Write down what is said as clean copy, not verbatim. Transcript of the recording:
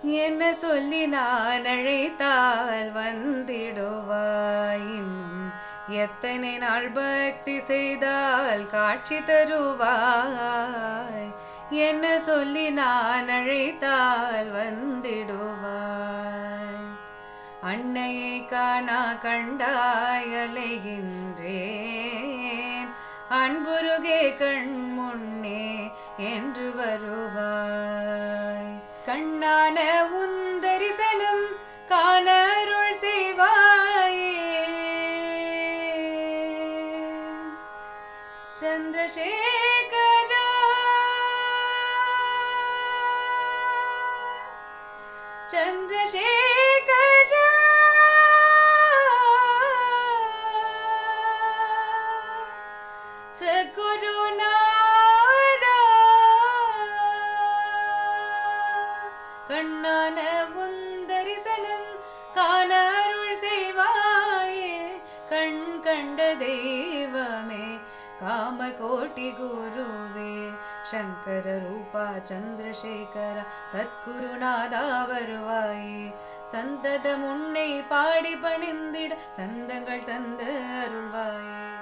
என்ன சொல்லி நான் அழைத்தால் வந்திடுவாய். இன்னும் எத்தனை நாள் பக்தி செய்தால் காட்சி தருவாய். என்ன சொல்லி நான் அழைத்தால் வந்திடுவாய். அன்னையை காணா கண்டாய் அலைகின்றேன், அன்புருகே கண் முன்னே என்று வருவாய். கண்ணான உந்தரிசனம் காண அருள் செய்வாயே. சந்திரசேகரா சந்திரசேகரா சத்குருநாதா, கண்ணான உந்தரிசனம் காண அருள் செய்வாயே. கண் கண்ட தெய்வமே காமகோட்டி குருவே, சங்கர ரூபா சந்திரசேகர சத்குருநாதா வருவாயே. சந்ததம் உன்னை பாடி பணிந்திட சந்தங்கள் தந்து அருள்வாயே.